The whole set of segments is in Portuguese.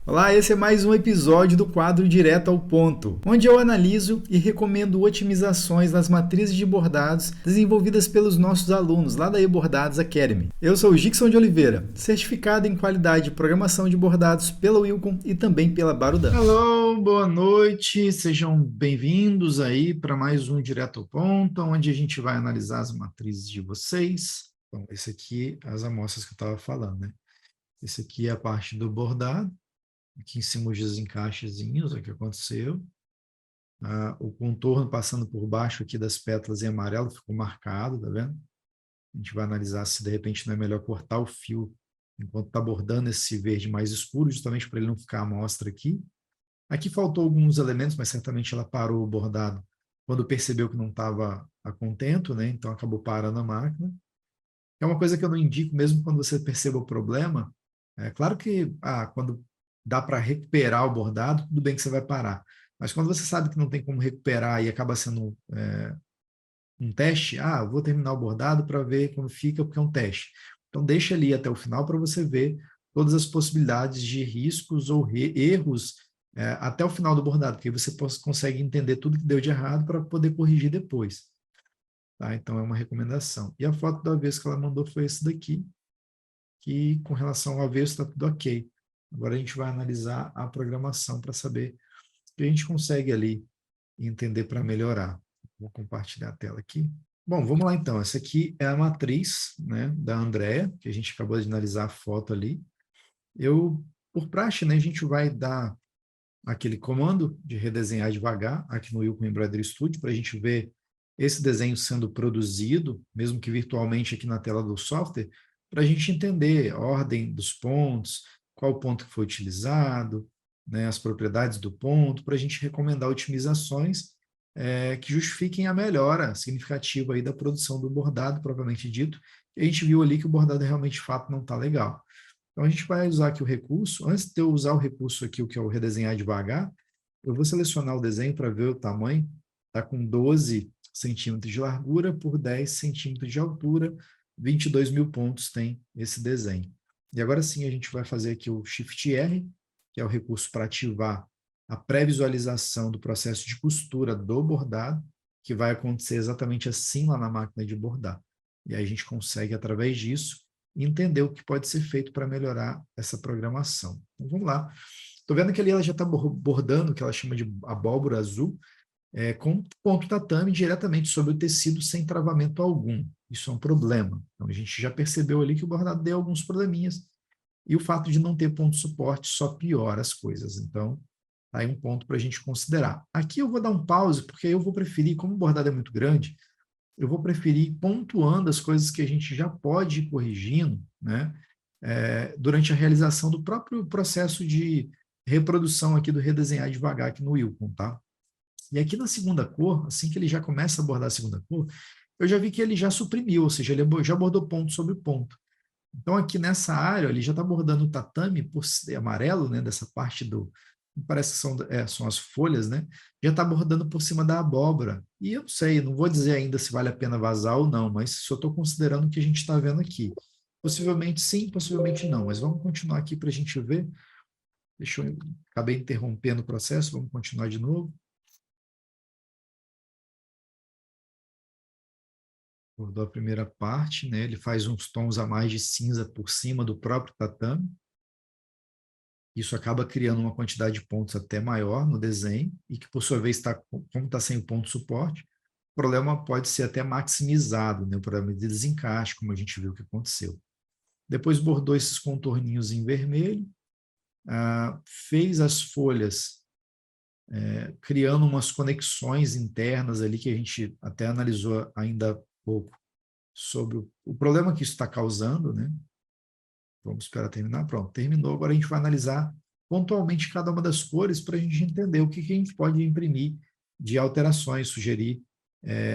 Olá, esse é mais um episódio do quadro Direto ao Ponto, onde eu analiso e recomendo otimizações nas matrizes de bordados desenvolvidas pelos nossos alunos lá da eBordados Academy. Eu sou o Gixson de Oliveira, certificado em qualidade de programação de bordados pela Wilcom e também pela Barudan. Alô, boa noite, sejam bem-vindos aí para mais um Direto ao Ponto, onde a gente vai analisar as matrizes de vocês. Então, esse aqui, as amostras que eu estava falando, né? Esse aqui é a parte do bordado. Aqui em cima os encaixezinhos, o que aconteceu. O contorno passando por baixo aqui das pétalas em amarelo ficou marcado, tá vendo? A gente vai analisar se de repente não é melhor cortar o fio enquanto está bordando esse verde mais escuro, justamente para ele não ficar à mostra aqui. Aqui faltou alguns elementos, mas certamente ela parou o bordado quando percebeu que não estava a contento, né? Então acabou parando a máquina. É uma coisa que eu não indico, mesmo quando você perceba o problema. É claro que quando dá para recuperar o bordado, tudo bem que você vai parar. Mas quando você sabe que não tem como recuperar e acaba sendo um teste, eu vou terminar o bordado para ver como fica, porque é um teste. Então, deixa ali até o final para você ver todas as possibilidades de riscos ou erros até o final do bordado, porque aí você consegue entender tudo que deu de errado para poder corrigir depois. Tá? Então, é uma recomendação. E a foto do avesso que ela mandou foi esse daqui, que com relação ao avesso está tudo ok. Agora a gente vai analisar a programação para saber o que a gente consegue ali entender para melhorar. Vou compartilhar a tela aqui. Bom, vamos lá então. Essa aqui é a matriz, né, da Andrea, que a gente acabou de analisar a foto ali. Por praxe, né, a gente vai dar aquele comando de redesenhar devagar aqui no Wilcom Embroidery Studio para a gente ver esse desenho sendo produzido, mesmo que virtualmente aqui na tela do software, para a gente entender a ordem dos pontos, qual o ponto que foi utilizado, né, as propriedades do ponto, para a gente recomendar otimizações que justifiquem a melhora significativa aí da produção do bordado, propriamente dito. E a gente viu ali que o bordado realmente, de fato, não está legal. Então, a gente vai usar aqui o recurso. Antes de eu usar o recurso aqui, o que é o redesenhar devagar, eu vou selecionar o desenho para ver o tamanho. Está com 12 centímetros de largura por 10 centímetros de altura, 22 mil pontos tem esse desenho. E agora sim, a gente vai fazer aqui o Shift R, que é o recurso para ativar a pré-visualização do processo de costura do bordado, que vai acontecer exatamente assim lá na máquina de bordar. E aí a gente consegue, através disso, entender o que pode ser feito para melhorar essa programação. Então, vamos lá. Estou vendo que ali ela já está bordando, o que ela chama de abóbora azul, com ponto tatame diretamente sobre o tecido sem travamento algum. Isso é um problema. Então, a gente já percebeu ali que o bordado deu alguns probleminhas, e o fato de não ter ponto de suporte só piora as coisas. Então, aí um ponto para a gente considerar. Aqui eu vou dar um pause, porque eu vou preferir, como o bordado é muito grande, eu vou preferir ir pontuando as coisas que a gente já pode ir corrigindo, né, durante a realização do próprio processo de reprodução aqui do redesenhar devagar aqui no Wilcom, tá? E aqui na segunda cor, assim que ele já começa a abordar a segunda cor, eu já vi que ele já suprimiu, ou seja, ele já abordou ponto sobre ponto. Então, aqui nessa área, ele já está abordando o tatame por amarelo, né, dessa parte do. Parece que são as folhas, né? Já está abordando por cima da abóbora. E eu não sei, não vou dizer ainda se vale a pena vazar ou não, mas só estou considerando o que a gente está vendo aqui. Possivelmente sim, possivelmente não, mas vamos continuar aqui para a gente ver. Deixa eu. Acabei interrompendo o processo, vamos continuar de novo. Abordou a primeira parte, né? Ele faz uns tons a mais de cinza por cima do próprio tatame. Isso acaba criando uma quantidade de pontos até maior no desenho, e que, por sua vez, como está sem o ponto de suporte, o problema pode ser até maximizado, né? O problema de desencaixe, como a gente viu que aconteceu. Depois bordou esses contorninhos em vermelho, fez as folhas, criando umas conexões internas ali, que a gente até analisou ainda há pouco, sobre o problema que isso está causando, né? Vamos esperar terminar. Pronto, terminou. Agora a gente vai analisar pontualmente cada uma das cores para a gente entender o que a gente pode imprimir de alterações, sugerir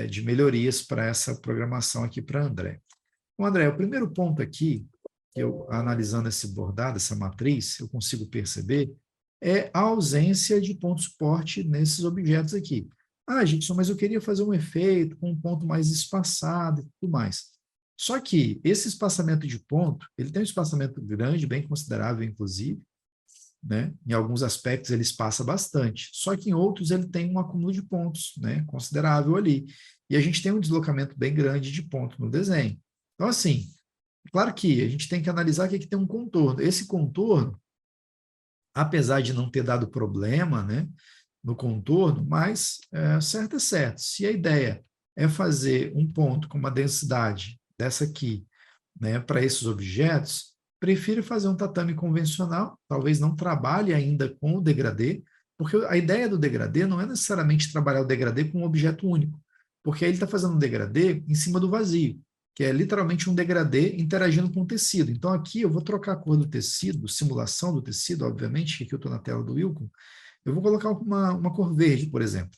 de melhorias para essa programação aqui para André. Bom, André, o primeiro ponto aqui, que eu analisando esse bordado, essa matriz, eu consigo perceber, é a ausência de ponto de suporte nesses objetos aqui. Gente, mas eu queria fazer um efeito com um ponto mais espaçado e tudo mais. Só que esse espaçamento de ponto, ele tem um espaçamento grande, bem considerável, inclusive, né? Em alguns aspectos ele espaça bastante, só que em outros ele tem um acúmulo de pontos, né, considerável ali. E a gente tem um deslocamento bem grande de ponto no desenho. Então, assim, claro que a gente tem que analisar que aqui tem um contorno. Esse contorno, apesar de não ter dado problema, né, no contorno, mas certo é certo. Se a ideia é fazer um ponto com uma densidade dessa aqui, né, para esses objetos, prefiro fazer um tatame convencional, talvez não trabalhe ainda com o degradê, porque a ideia do degradê não é necessariamente trabalhar o degradê com um objeto único, porque aí ele está fazendo um degradê em cima do vazio, que é literalmente um degradê interagindo com o tecido. Então aqui eu vou trocar a cor do tecido, simulação do tecido, obviamente, que aqui eu estou na tela do Wilcon, eu vou colocar uma cor verde, por exemplo.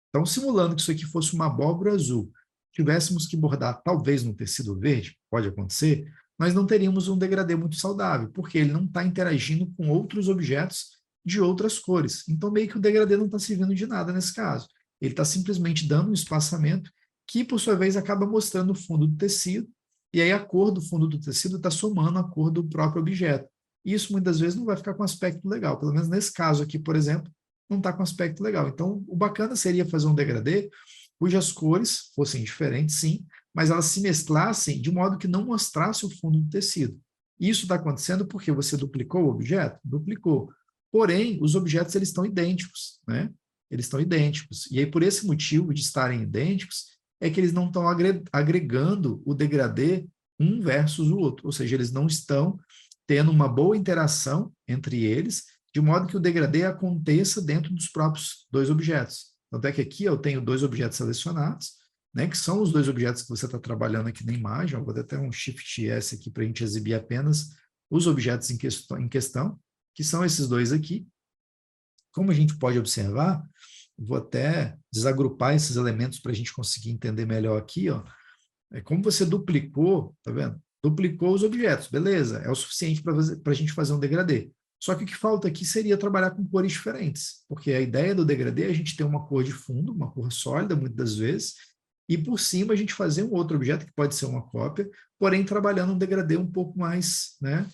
Então, simulando que isso aqui fosse uma abóbora azul, tivéssemos que bordar talvez no tecido verde, pode acontecer, nós não teríamos um degradê muito saudável, porque ele não está interagindo com outros objetos de outras cores. Então, meio que o degradê não está servindo de nada nesse caso. Ele está simplesmente dando um espaçamento que, por sua vez, acaba mostrando o fundo do tecido, e aí a cor do fundo do tecido está somando a cor do próprio objeto. Isso, muitas vezes, não vai ficar com aspecto legal. Pelo menos nesse caso aqui, por exemplo, não está com aspecto legal. Então, o bacana seria fazer um degradê cujas cores fossem diferentes, sim, mas elas se mesclassem de modo que não mostrasse o fundo do tecido. Isso está acontecendo porque você duplicou o objeto? Duplicou. Porém, os objetos eles estão idênticos, né? Eles estão idênticos. E aí, por esse motivo de estarem idênticos, é que eles não estão agregando o degradê um versus o outro. Ou seja, eles não estão tendo uma boa interação entre eles, de modo que o degradê aconteça dentro dos próprios dois objetos. Tanto é que aqui eu tenho dois objetos selecionados, né, que são os dois objetos que você está trabalhando aqui na imagem. Eu vou dar até um Shift S aqui para a gente exibir apenas os objetos em questão, que são esses dois aqui. Como a gente pode observar, vou até desagrupar esses elementos para a gente conseguir entender melhor aqui, ó. É como você duplicou, tá vendo? Duplicou os objetos, beleza, é o suficiente para a gente fazer um degradê. Só que o que falta aqui seria trabalhar com cores diferentes, porque a ideia do degradê é a gente ter uma cor de fundo, uma cor sólida, muitas das vezes, e por cima a gente fazer um outro objeto, que pode ser uma cópia, porém trabalhando um degradê um pouco mais, né,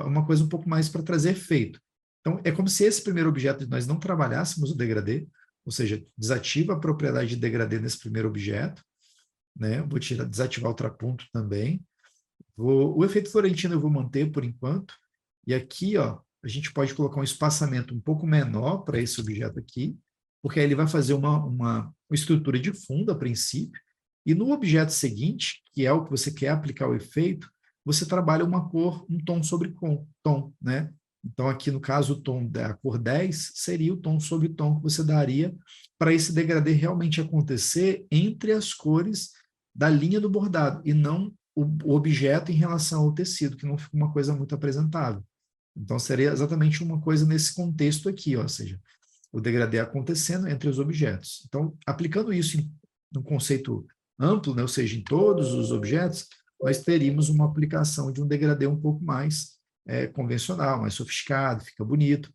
uma coisa um pouco mais para trazer efeito. Então, é como se esse primeiro objeto nós não trabalhássemos o degradê, ou seja, desativa a propriedade de degradê nesse primeiro objeto, né? Vou desativar o ultraponto também. O efeito Florentino eu vou manter por enquanto. E aqui, ó, a gente pode colocar um espaçamento um pouco menor para esse objeto aqui, porque aí ele vai fazer uma estrutura de fundo a princípio. E no objeto seguinte, que é o que você quer aplicar o efeito, você trabalha uma cor, um tom sobre tom, né? Então, aqui no caso, o tom da cor 10 seria o tom sobre tom que você daria para esse degradê realmente acontecer entre as cores da linha do bordado, e não o objeto em relação ao tecido, que não fica uma coisa muito apresentável. Então, seria exatamente uma coisa nesse contexto aqui, ó, ou seja, o degradê acontecendo entre os objetos. Então, aplicando isso num conceito amplo, né, ou seja, em todos os objetos, nós teríamos uma aplicação de um degradê um pouco mais convencional, mais sofisticado, fica bonito.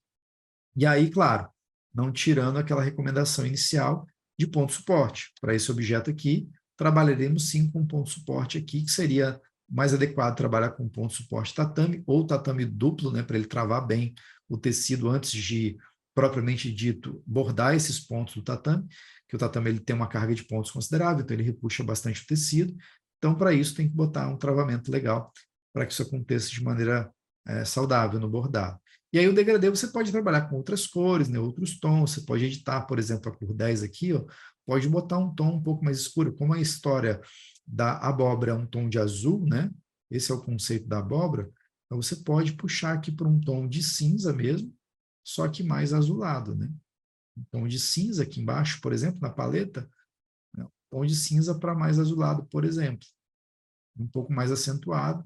E aí, claro, não tirando aquela recomendação inicial de ponto suporte. Para esse objeto aqui, trabalharemos sim com ponto suporte aqui, que seria mais adequado trabalhar com ponto suporte tatame ou tatame duplo, né, para ele travar bem o tecido antes de, propriamente dito, bordar esses pontos do tatame, que o tatame ele tem uma carga de pontos considerável, então ele repuxa bastante o tecido. Então, para isso, tem que botar um travamento legal para que isso aconteça de maneira saudável no bordado. E aí o degradê você pode trabalhar com outras cores, né, outros tons, você pode editar, por exemplo, a cor 10 aqui, ó, pode botar um tom um pouco mais escuro, como a história da abóbora é um tom de azul, né? Esse é o conceito da abóbora. Então você pode puxar aqui para um tom de cinza mesmo, só que mais azulado, né? Um tom de cinza aqui embaixo, por exemplo, na paleta, né? Um tom de cinza para mais azulado, por exemplo, um pouco mais acentuado,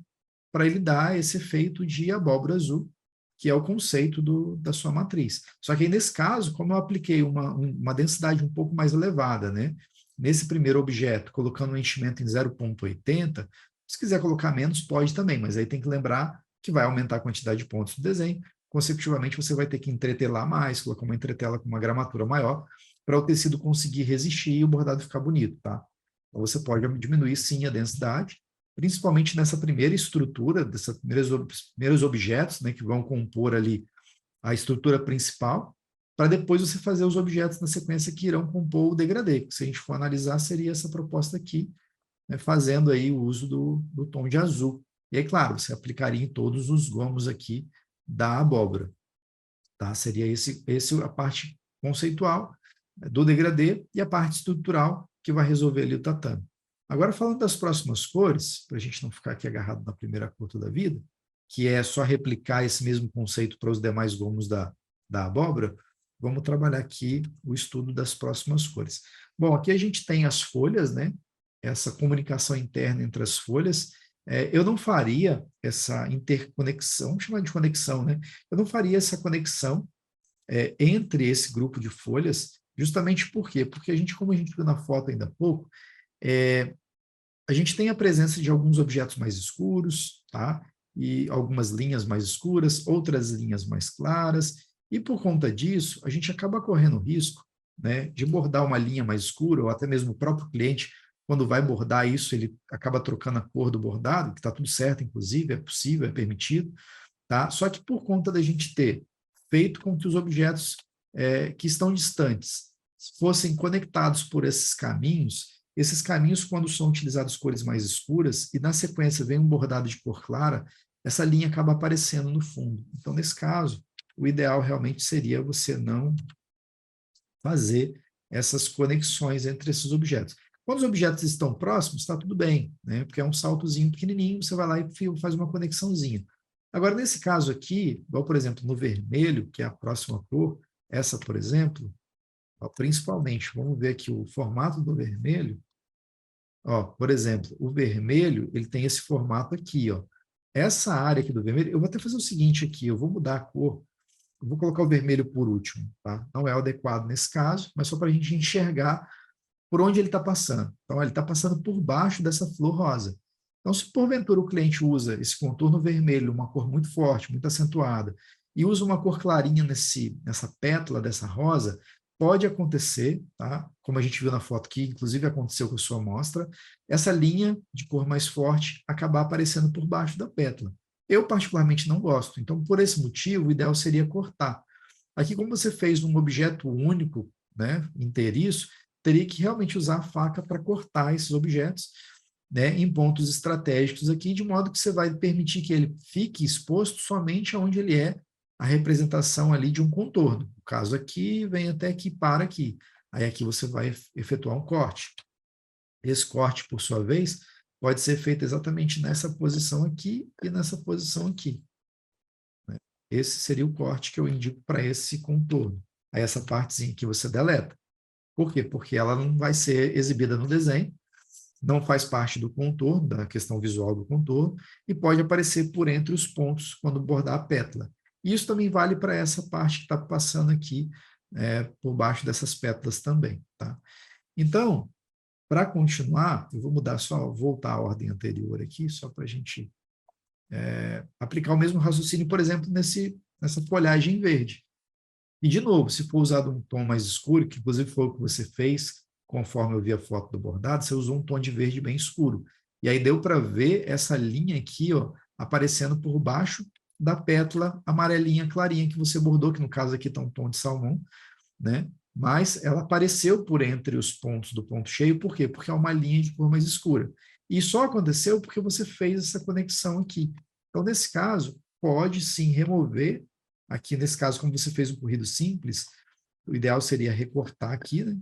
para ele dar esse efeito de abóbora azul, que é o conceito da sua matriz. Só que aí, nesse caso, como eu apliquei uma densidade um pouco mais elevada, né? Nesse primeiro objeto, colocando um enchimento em 0,80, se quiser colocar menos, pode também, mas aí tem que lembrar que vai aumentar a quantidade de pontos do desenho, consecutivamente você vai ter que entretelar mais, colocar uma entretela com uma gramatura maior, para o tecido conseguir resistir e o bordado ficar bonito, tá? Então você pode diminuir sim a densidade, principalmente nessa primeira estrutura, desses primeiros objetos, né, que vão compor ali a estrutura principal, para depois você fazer os objetos na sequência que irão compor o degradê, que se a gente for analisar, seria essa proposta aqui, né, fazendo aí o uso do tom de azul. E aí, claro, você aplicaria em todos os gomos aqui da abóbora. Tá? Seria esse a parte conceitual do degradê e a parte estrutural que vai resolver ali o tatame. Agora, falando das próximas cores, para a gente não ficar aqui agarrado na primeira cor toda a vida, que é só replicar esse mesmo conceito para os demais gomos da abóbora, vamos trabalhar aqui o estudo das próximas cores. Bom, aqui a gente tem as folhas, né? Essa comunicação interna entre as folhas. Eu não faria essa interconexão, vamos chamar de conexão, né? Eu não faria essa conexão entre esse grupo de folhas, justamente por quê? Porque como a gente viu na foto ainda há pouco, a gente tem a presença de alguns objetos mais escuros, tá? E algumas linhas mais escuras, outras linhas mais claras, e por conta disso, a gente acaba correndo o risco, né, de bordar uma linha mais escura, ou até mesmo o próprio cliente, quando vai bordar isso, ele acaba trocando a cor do bordado, que está tudo certo, inclusive, é possível, é permitido, tá? Só que por conta da gente ter feito com que os objetos que estão distantes fossem conectados por esses caminhos, quando são utilizados cores mais escuras, e na sequência vem um bordado de cor clara, essa linha acaba aparecendo no fundo. Então, nesse caso, o ideal realmente seria você não fazer essas conexões entre esses objetos. Quando os objetos estão próximos, está tudo bem, né? Porque é um saltozinho pequenininho, você vai lá e faz uma conexãozinha. Agora, nesse caso aqui, igual, por exemplo, no vermelho, que é a próxima cor, essa, por exemplo, ó, principalmente, vamos ver aqui o formato do vermelho. Ó, por exemplo, o vermelho, ele tem esse formato aqui, ó. Essa área aqui do vermelho, eu vou até fazer o seguinte aqui, eu vou mudar a cor, eu vou colocar o vermelho por último, tá? Não é o adequado nesse caso, mas só para a gente enxergar por onde ele está passando. Então, ele está passando por baixo dessa flor rosa. Então, se porventura o cliente usa esse contorno vermelho, uma cor muito forte, muito acentuada, e usa uma cor clarinha nessa pétala dessa rosa, pode acontecer, tá? Como a gente viu na foto aqui, inclusive aconteceu com a sua amostra, essa linha de cor mais forte acabar aparecendo por baixo da pétala. Eu, particularmente, não gosto. Então, por esse motivo, o ideal seria cortar. Aqui, como você fez um objeto único, né, inteiriço, teria que realmente usar a faca para cortar esses objetos, né, em pontos estratégicos aqui, de modo que você vai permitir que ele fique exposto somente onde ele é a representação ali de um contorno. O caso aqui vem até aqui, para aqui. Aí aqui você vai efetuar um corte. Esse corte, por sua vez, pode ser feito exatamente nessa posição aqui e nessa posição aqui. Esse seria o corte que eu indico para esse contorno. Aí essa partezinha aqui você deleta. Por quê? Porque ela não vai ser exibida no desenho, não faz parte do contorno, da questão visual do contorno, e pode aparecer por entre os pontos quando bordar a pétala. Isso também vale para essa parte que está passando aqui por baixo dessas pétalas também. Tá? Então, para continuar, eu vou voltar à ordem anterior aqui, só para a gente aplicar o mesmo raciocínio, por exemplo, nessa folhagem verde. E, de novo, se for usado um tom mais escuro, que inclusive foi o que você fez, conforme eu vi a foto do bordado, você usou um tom de verde bem escuro. E aí deu para ver essa linha aqui, ó, aparecendo por baixo da pétala amarelinha clarinha que você bordou, que no caso aqui está um tom de salmão, né? Mas ela apareceu por entre os pontos do ponto cheio, por quê? Porque é uma linha de cor mais escura. E só aconteceu porque você fez essa conexão aqui. Então, nesse caso, pode sim remover. Aqui, nesse caso, como você fez um corrido simples, o ideal seria recortar aqui, né?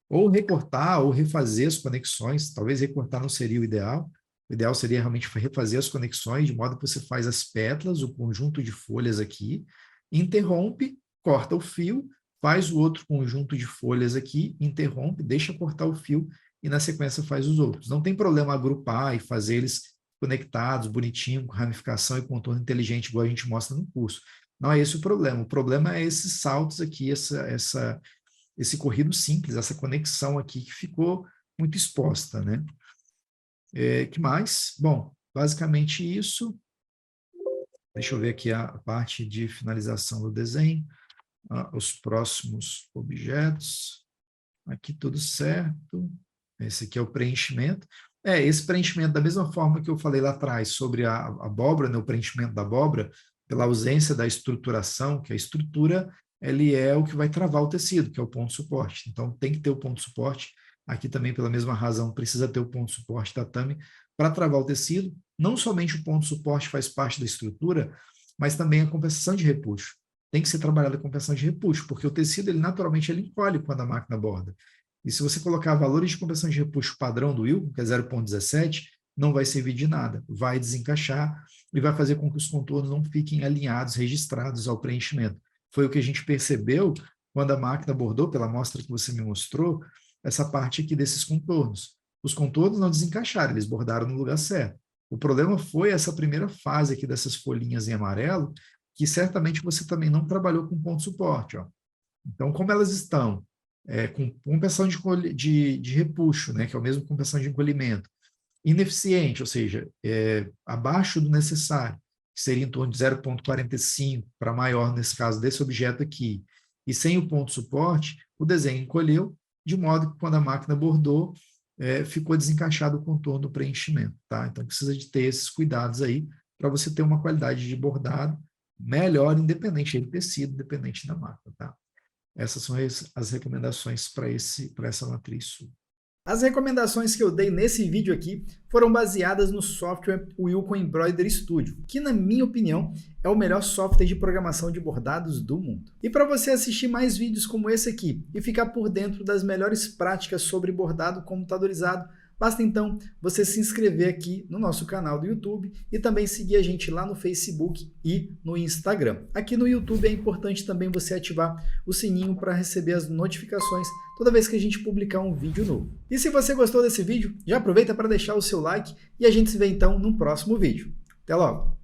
Ou recortar, ou refazer as conexões. Talvez recortar não seria o ideal. O ideal seria realmente refazer as conexões, de modo que você faz as pétalas, o conjunto de folhas aqui, interrompe, corta o fio, faz o outro conjunto de folhas aqui, interrompe, deixa cortar o fio, e na sequência faz os outros. Não tem problema agrupar e fazer eles conectados, bonitinho, com ramificação e contorno inteligente, igual a gente mostra no curso. Não é esse o problema. O problema é esses saltos aqui, esse corrido simples, essa conexão aqui que ficou muito exposta, né? Que mais? Bom, basicamente isso. Deixa eu ver aqui a parte de finalização do desenho. Os próximos objetos. Aqui tudo certo. Esse aqui é o preenchimento. Esse preenchimento, da mesma forma que eu falei lá atrás sobre a abóbora, né, o preenchimento da abóbora, pela ausência da estruturação, que a estrutura ele é o que vai travar o tecido, que é o ponto de suporte. Então, tem que ter o ponto de suporte. Aqui também, pela mesma razão, precisa ter o ponto de suporte tatame para travar o tecido. Não somente o ponto de suporte faz parte da estrutura, mas também a compensação de repuxo. Tem que ser trabalhada a compensação de repuxo, porque o tecido, ele naturalmente, ele encolhe quando a máquina borda. E se você colocar valores de compensação de repuxo padrão do Wilco, que é 0,17, não vai servir de nada. Vai desencaixar e vai fazer com que os contornos não fiquem alinhados, registrados ao preenchimento. Foi o que a gente percebeu quando a máquina bordou, pela amostra que você me mostrou, essa parte aqui desses contornos. Os contornos não desencaixaram, eles bordaram no lugar certo. O problema foi essa primeira fase aqui dessas folhinhas em amarelo, que certamente você também não trabalhou com ponto de suporte. Ó. Então, como elas estão com compensação de repuxo, né, que é o mesmo compensação de encolhimento, ineficiente, ou seja, abaixo do necessário, que seria em torno de 0,45 para maior, nesse caso, desse objeto aqui, e sem o ponto de suporte, o desenho encolheu, de modo que quando a máquina bordou, ficou desencaixado o contorno do preenchimento. Tá? Então, precisa de ter esses cuidados aí, para você ter uma qualidade de bordado melhor, independente do tecido, independente da máquina. Tá? Essas são as recomendações para essa matriz sul. As recomendações que eu dei nesse vídeo aqui foram baseadas no software Wilco Embroidery Studio, que na minha opinião é o melhor software de programação de bordados do mundo. E para você assistir mais vídeos como esse aqui e ficar por dentro das melhores práticas sobre bordado computadorizado, basta então você se inscrever aqui no nosso canal do YouTube e também seguir a gente lá no Facebook e no Instagram. Aqui no YouTube é importante também você ativar o sininho para receber as notificações toda vez que a gente publicar um vídeo novo. E se você gostou desse vídeo, já aproveita para deixar o seu like e a gente se vê então no próximo vídeo. Até logo!